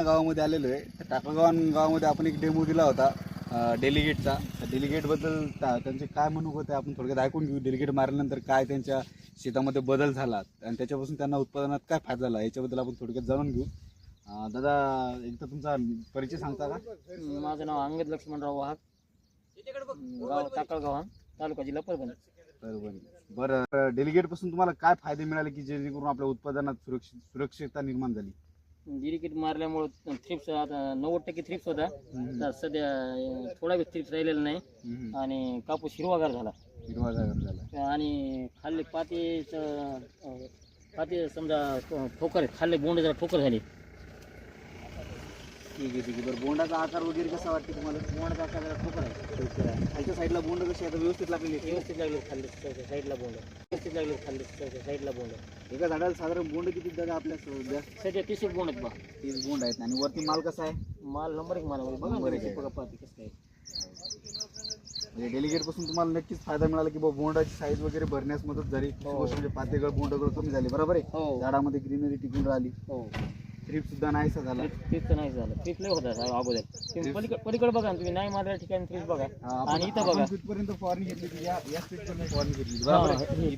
गावामध्ये आलेलो आहे. तर टाकागाव गावामध्ये आपण एक डेमो दिला होता डेलिगेटचा. डेलिगेटबद्दल त्यांचे काय म्हणणं होते आपण थोडक्यात ऐकून घेऊ. डेलिगेट मारल्यानंतर काय त्यांच्या शेतामध्ये बदल झाला आणि त्याच्यापासून त्यांना उत्पादनात काय फायदा झाला याच्याबद्दल आपण थोडक्यात जाणून घेऊ. दादा एकदा तुमचा परिचय सांगता का? माझं नाव अंगद लक्ष्मणराव वाहक, गाव टाकळगाव, तालुका जिल्हा परभणी. बरं, डेलिगेट पासून तुम्हाला काय फायदे मिळाले की जेणेकरून आपल्या उत्पादनात सुरक्षितता निर्माण झाली? जिरिकेट मारल्यामुळे थ्रिप्स आता 90% थ्रिप्स होता. तर सध्या थोडा बी थ्रिप्स राहिलेला नाही आणि कापूस हिरवागार झाला. आणि खाल्ले पाती समजा ठोकर खाल्ले, बोंड जरा ठोकर झाली. ठीक आहे. बरं, बोंडाचा आकार वगैरे कसा वाटते तुम्हाला? बोंडाचा आकार जरा ठोकर आहे. खालच्या साईडला बोंड कशी आता व्यवस्थित लागलेली? व्यवस्थित लागले खाल्ले साईडला बोंड, व्यवस्थित लागले खाल्ले साईडला बोंड. एका झाडाला साधारण बोंड किती दादा आपल्या सध्या 30 बोंड आहेत बा. 30 बोंड आहेत. आणि वरती माल कसा आहे? माल नंबर 1 माल आहे बघा. बघा पाती कसं काय. म्हणजे डेलिगेट पासून तुम्हाला नक्कीच फायदा मिळाला की बाबा बोंडाची साईज वगैरे भरण्यास मदत झाली. म्हणजे पातेगळ बोंडगळ कमी झाली. बरोबर आहे. हो, झाडामध्ये ग्रीनरी टिकून राहिली. हो. ट्रिप सुद्धा नाहीसा झाला. ट्रिप नाही झालं. ट्रिप लय होता अगोदर. तुम्ही पलीकडे बघा ना, तुम्ही नाही मारल्या ठिकाणी ट्रिप बघा. आणि इथं बघा तिथपर्यंत फवारणी घेतली या स्पीड पर्यंत फवारणी घेतली. बरोबर आहे.